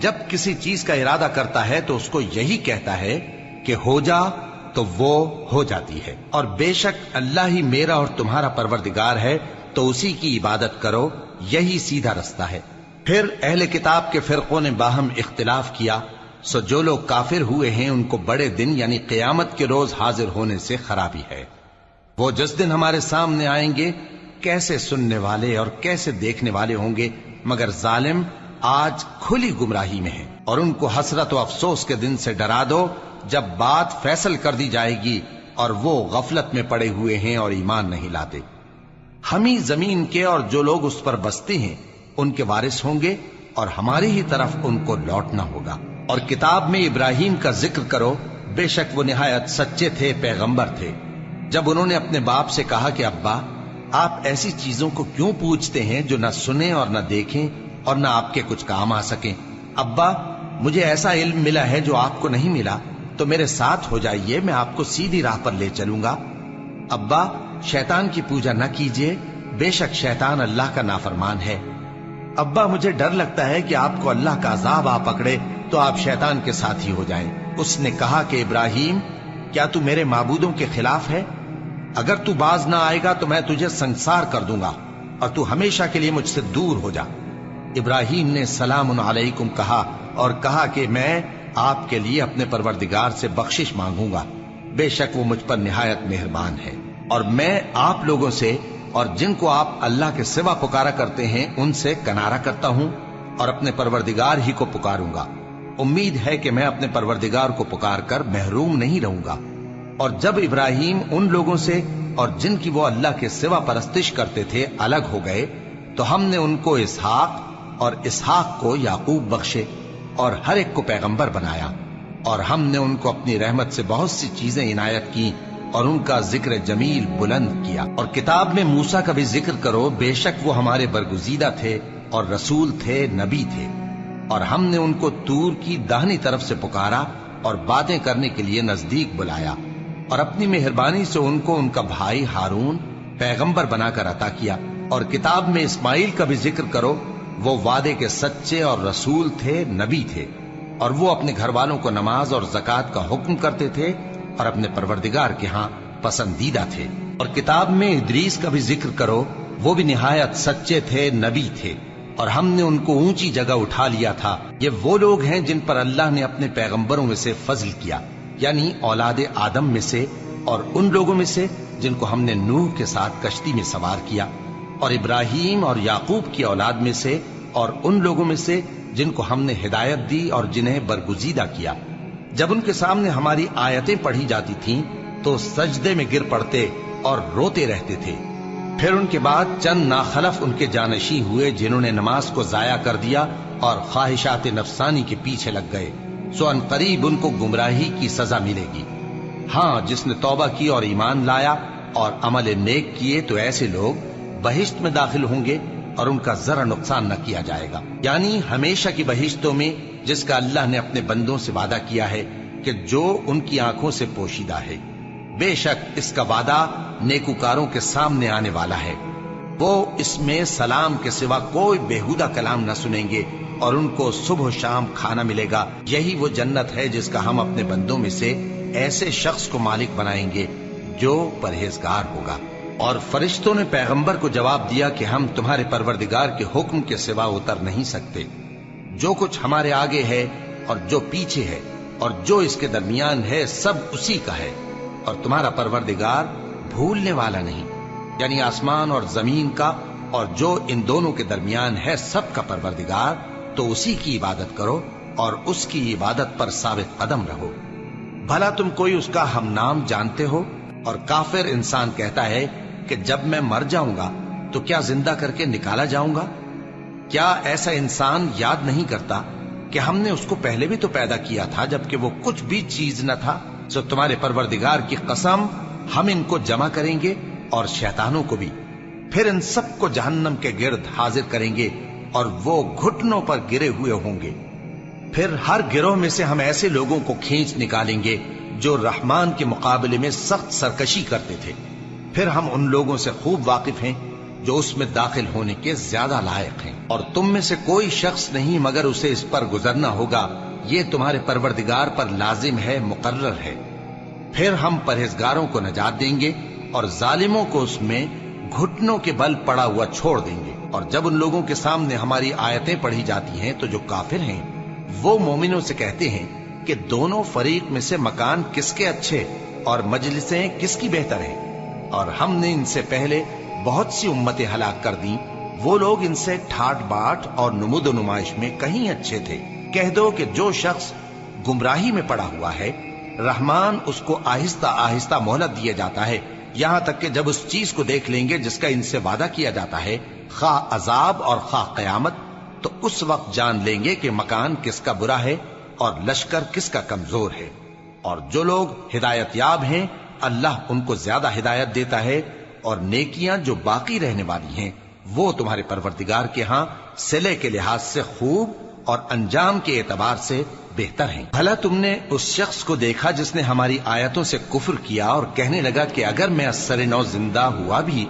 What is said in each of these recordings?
جب کسی چیز کا ارادہ کرتا ہے تو اس کو یہی کہتا ہے کہ ہو جا تو وہ ہو جاتی ہے، اور بے شک اللہ ہی میرا اور تمہارا پروردگار ہے، تو اسی کی عبادت کرو، یہی سیدھا رستہ ہے۔ پھر اہل کتاب کے فرقوں نے باہم اختلاف کیا، سو جو لوگ کافر ہوئے ہیں ان کو بڑے دن یعنی قیامت کے روز حاضر ہونے سے خرابی ہے۔ وہ جس دن ہمارے سامنے آئیں گے کیسے سننے والے اور کیسے دیکھنے والے ہوں گے، مگر ظالم آج کھلی گمراہی میں ہے۔ اور ان کو حسرت و افسوس کے دن سے ڈرا دو جب بات فیصل کر دی جائے گی اور وہ غفلت میں پڑے ہوئے ہیں اور ایمان نہیں لاتے۔ ہم ہی زمین کے اور جو لوگ اس پر بستے ہیں ان کے وارث ہوں گے، اور ہماری ہی طرف ان کو لوٹنا ہوگا۔ اور کتاب میں ابراہیم کا ذکر کرو، بے شک وہ نہایت سچے تھے، پیغمبر تھے۔ جب انہوں نے اپنے باپ سے کہا کہ ابا، آپ ایسی چیزوں کو کیوں پوچھتے ہیں جو نہ سنیں اور نہ دیکھیں اور نہ آپ کے کچھ کام آ سکیں؟ ابا، مجھے ایسا علم ملا ہے جو آپ کو نہیں ملا، تو میرے ساتھ ہو جائیے، میں آپ کو سیدھی راہ پر لے چلوں گا۔ ابا، شیطان کی پوجا نہ کیجیے، بے شک شیطان اللہ کا نافرمان ہے۔ ابا، مجھے ڈر لگتا ہے کہ آپ کو اللہ کا عذاب آ پکڑے تو آپ شیطان کے ساتھی ہو جائیں۔ اس نے کہا کہ ابراہیم، کیا تو میرے معبودوں کے خلاف ہے؟ اگر تو باز نہ آئے گا تو میں تجھے سنسار کر دوں گا اور تو ہمیشہ کے لیے مجھ سے دور ہو جا۔ ابراہیم نے سلام علیکم کہا اور کہا کہ میں آپ کے لیے اپنے پروردگار سے بخشش مانگوں گا، بے شک وہ مجھ پر نہایت مہربان ہے، اور میں آپ لوگوں سے اور جن کو آپ اللہ کے سوا پکارا کرتے ہیں ان سے کنارہ کرتا ہوں اور اپنے پروردگار ہی کو پکاروں گا۔ امید ہے کہ میں اپنے پروردگار کو پکار کر محروم نہیں رہوں گا۔ اور جب ابراہیم ان لوگوں سے اور جن کی وہ اللہ کے سوا پرستش کرتے تھے الگ ہو گئے تو ہم نے ان کو اسحاق اور اسحاق کو یعقوب بخشے اور ہر ایک کو پیغمبر بنایا، اور ہم نے ان کو اپنی رحمت سے بہت سی چیزیں عنایت کی اور ان کا ذکر جمیل بلند کیا۔ اور کتاب میں موسیٰ کا بھی ذکر کرو، بے شک وہ ہمارے برگزیدہ تھے اور رسول تھے، نبی تھے، اور ہم نے ان کو طور کی داہنی طرف سے پکارا اور باتیں کرنے کے لیے نزدیک بلایا، اور اپنی مہربانی سے ان کو ان کا بھائی ہارون پیغمبر بنا کر عطا کیا۔ اور کتاب میں اسماعیل کا بھی ذکر کرو، وہ وعدے کے سچے اور رسول تھے، نبی تھے، اور وہ اپنے گھر والوں کو نماز اور زکوٰۃ کا حکم کرتے تھے اور اپنے پروردگار کے ہاں پسندیدہ تھے۔ اور کتاب میں ادریس کا بھی ذکر کرو، وہ بھی نہایت سچے تھے، نبی تھے، اور ہم نے ان کو اونچی جگہ اٹھا لیا تھا۔ یہ وہ لوگ ہیں جن پر اللہ نے اپنے پیغمبروں میں سے فضل کیا، یعنی اولاد آدم میں سے، اور ان لوگوں میں سے جن کو ہم نے نوح کے ساتھ کشتی میں سوار کیا، اور ابراہیم اور یعقوب کی اولاد میں سے، اور ان لوگوں میں سے جن کو ہم نے ہدایت دی اور جنہیں برگزیدہ کیا۔ جب ان کے سامنے ہماری آیتیں پڑھی جاتی تھیں تو سجدے میں گر پڑتے اور روتے رہتے تھے۔ پھر ان کے بعد چند ناخلف ان کے جانشین ہوئے جنہوں نے نماز کو ضائع کر دیا اور خواہشات نفسانی کے پیچھے لگ گئے، سو ان قریب ان کو گمراہی کی سزا ملے گی۔ ہاں، جس نے توبہ کی اور ایمان لایا اور عمل نیک کیے تو ایسے لوگ بہشت میں داخل ہوں گے اور ان کا ذرا نقصان نہ کیا جائے گا، یعنی ہمیشہ کی بہشتوں میں جس کا اللہ نے اپنے بندوں سے وعدہ کیا ہے کہ جو ان کی آنکھوں سے پوشیدہ ہے۔ بے شک اس کا وعدہ نیکوکاروں کے سامنے آنے والا ہے، وہ اس میں سلام کے سوا کوئی بیہودہ کلام نہ سنیں گے، اور ان کو صبح و شام کھانا ملے گا۔ یہی وہ جنت ہے جس کا ہم اپنے بندوں میں سے ایسے شخص کو مالک بنائیں گے جو پرہیزگار ہوگا۔ اور فرشتوں نے پیغمبر کو جواب دیا کہ ہم تمہارے پروردگار کے حکم کے سوا اتر نہیں سکتے۔ جو کچھ ہمارے آگے ہے اور جو پیچھے ہے اور جو اس کے درمیان ہے سب اسی کا ہے، اور تمہارا پروردگار بھولنے والا نہیں، یعنی آسمان اور زمین کا اور جو ان دونوں کے درمیان ہے سب کا پروردگار، تو اسی کی عبادت کرو اور اس کی عبادت پر ثابت قدم رہو۔ بھلا تم کوئی اس کا ہم نام جانتے ہو؟ اور کافر انسان کہتا ہے کہ جب میں مر جاؤں گا تو کیا زندہ کر کے نکالا جاؤں گا؟ کیا ایسا انسان یاد نہیں کرتا کہ ہم نے اس کو پہلے بھی تو پیدا کیا تھا جبکہ وہ کچھ بھی چیز نہ تھا؟ سو تمہارے پروردگار کی قسم، ہم ان کو جمع کریں گے اور شیطانوں کو بھی، پھر ان سب کو جہنم کے گرد حاضر کریں گے اور وہ گھٹنوں پر گرے ہوئے ہوں گے۔ پھر ہر گروہ میں سے ہم ایسے لوگوں کو کھینچ نکالیں گے جو رحمان کے مقابلے میں سخت سرکشی کرتے تھے۔ پھر ہم ان لوگوں سے خوب واقف ہیں جو اس میں داخل ہونے کے زیادہ لائق ہیں، اور تم میں سے کوئی شخص نہیں مگر اسے اس پر گزرنا ہوگا، یہ تمہارے پروردگار پر لازم ہے، مقرر ہے۔ پھر ہم پرہیزگاروں کو نجات دیں گے اور ظالموں کو اس میں گھٹنوں کے بل پڑا ہوا چھوڑ دیں گے۔ اور جب ان لوگوں کے سامنے ہماری آیتیں پڑھی جاتی ہیں تو جو کافر ہیں وہ مومنوں سے کہتے ہیں کہ دونوں فریق میں سے مکان کس کے اچھے اور مجلسیں کس کی بہتر ہیں، اور ہم نے ان سے پہلے بہت سی امتیں ہلاک کر دیں، وہ لوگ ان سے ٹھاٹ باٹ اور نمود و نمائش میں کہیں اچھے تھے۔ کہہ دو کہ جو شخص گمراہی میں پڑا ہوا ہے، رحمان اس کو آہستہ آہستہ مہلت دیا جاتا ہے، یہاں تک کہ جب اس چیز کو دیکھ لیں گے جس کا ان سے وعدہ کیا جاتا ہے، خواہ عذاب اور خواہ قیامت، تو اس وقت جان لیں گے کہ مکان کس کا برا ہے اور لشکر کس کا کمزور ہے۔ اور جو لوگ ہدایت یاب ہیں اللہ ان کو زیادہ ہدایت دیتا ہے، اور نیکیاں جو باقی رہنے والی ہیں وہ تمہارے پروردگار کے ہاں صلے کے لحاظ سے خوب اور انجام کے اعتبار سے بہتر ہیں۔ بھلا تم نے اس شخص کو دیکھا جس نے ہماری آیتوں سے کفر کیا اور کہنے لگا کہ اگر میں ازسر نو زندہ ہوا بھی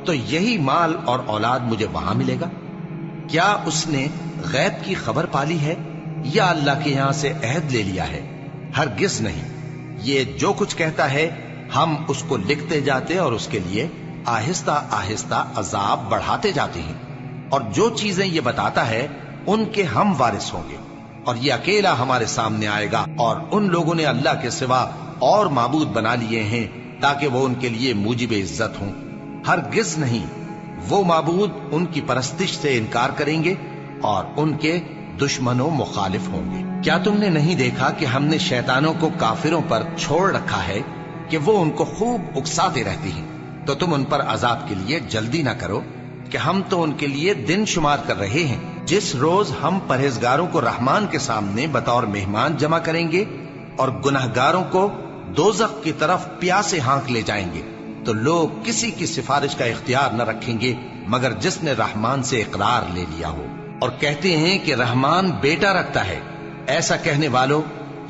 تو یہی مال اور اولاد مجھے وہاں ملے گا؟ کیا اس نے غیب کی خبر پالی ہے یا اللہ کے یہاں سے عہد لے لیا ہے؟ ہرگز نہیں، یہ جو کچھ کہتا ہے ہم اس کو لکھتے جاتے اور اس کے لیے آہستہ آہستہ عذاب بڑھاتے جاتے ہیں، اور جو چیزیں یہ بتاتا ہے ان کے ہم وارث ہوں گے، اور یہ اکیلا ہمارے سامنے آئے گا۔ اور ان لوگوں نے اللہ کے سوا اور معبود بنا لیے ہیں تاکہ وہ ان کے لیے موجب عزت ہوں، ہرگز نہیں، وہ معبود ان کی پرستش سے انکار کریں گے اور ان کے دشمن و مخالف ہوں گے۔ کیا تم نے نہیں دیکھا کہ ہم نے شیطانوں کو کافروں پر چھوڑ رکھا ہے کہ وہ ان کو خوب اکساتے رہتے ہیں؟ تو تم ان پر عذاب کے لیے جلدی نہ کرو کہ ہم تو ان کے لیے دن شمار کر رہے ہیں۔ جس روز ہم پرہیزگاروں کو رحمان کے سامنے بطور مہمان جمع کریں گے اور گناہگاروں کو دوزخ کی طرف پیاسے ہانک لے جائیں گے، تو لوگ کسی کی سفارش کا اختیار نہ رکھیں گے مگر جس نے رحمان سے اقرار لے لیا ہو، اور کہتے ہیں کہ رحمان بیٹا رکھتا ہے۔ ایسا کہنے والوں،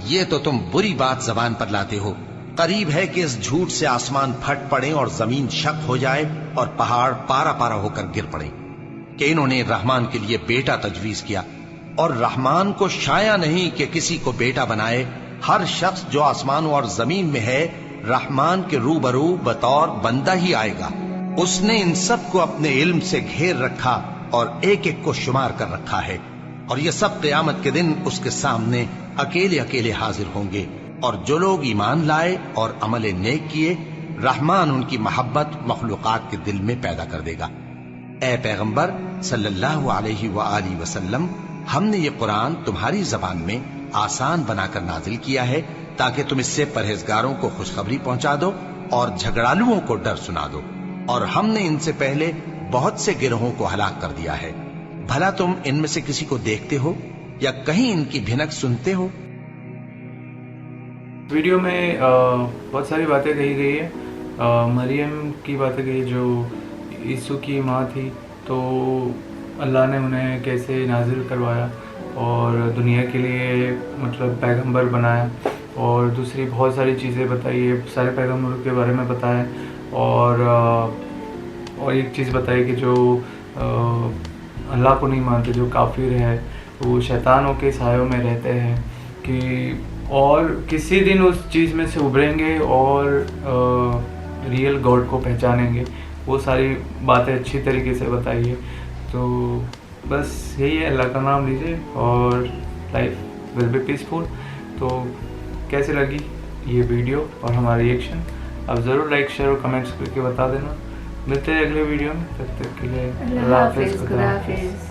یہ تو تم بری بات زبان پر لاتے ہو۔ قریب ہے کہ اس جھوٹ سے آسمان پھٹ پڑے اور زمین شق ہو جائے اور پہاڑ پارا پارا ہو کر گر پڑے کہ انہوں نے رحمان کے لیے بیٹا تجویز کیا، اور رحمان کو شایع نہیں کہ کسی کو بیٹا بنائے۔ ہر شخص جو آسمانوں اور زمین میں ہے رحمان کے روبرو بطور بندہ ہی آئے گا۔ اس نے ان سب کو اپنے علم سے گھیر رکھا اور ایک ایک کو شمار کر رکھا ہے، اور یہ سب قیامت کے دن اس کے سامنے اکیلے اکیلے حاضر ہوں گے۔ اور جو لوگ ایمان لائے اور عمل نیک کیے، رحمان ان کی محبت مخلوقات کے دل میں پیدا کر دے گا۔ اے پیغمبر صلی اللہ علیہ وآلہ وسلم، ہم نے یہ قرآن تمہاری زبان میں آسان بنا کر نازل کیا ہے تاکہ تم اس سے پرہیزگاروں کو خوشخبری پہنچا دو اور جھگڑالوؤں کو ڈر سنا دو، اور ہم نے ان سے پہلے بہت سے گروہوں کو ہلاک کر دیا ہے۔ بھلا تم ان میں سے کسی کو دیکھتے ہو یا کہیں ان کی بھنک سنتے ہو؟ ویڈیو میں بہت ساری باتیں کہی گئی ہے۔ مریم کی باتیں کہی جو عیسیٰ کی ماں تھی، تو اللہ نے انہیں کیسے نازل کروایا اور دنیا کے لیے مطلب پیغمبر بنایا، اور دوسری بہت ساری چیزیں بتائی ہے، سارے پیغمبروں کے بارے میں بتایا، اور ایک چیز بتائی کہ جو اللہ کو نہیں مانتے، جو کافر ہے، وہ شیطانوں کے سایوں میں رہتے ہیں، کہ اور کسی دن اس چیز میں سے ابھریں گے اور ریئل گاڈ کو پہچانیں گے۔ وہ ساری باتیں اچھی طریقے سے بتائی ہے۔ تو بس یہی ہے، اللہ کا نام لیجیے اور لائف ول بی پیسفل۔ تو کیسے لگی یہ ویڈیو اور ہمارا ریئیکشن آپ ضرور لائک شیئر اور کمنٹس کر کے بتا دینا۔ ملتے ہیں اگلے ویڈیو میں، تب تک کے لیے اللہ حافظ، خدا حافظ۔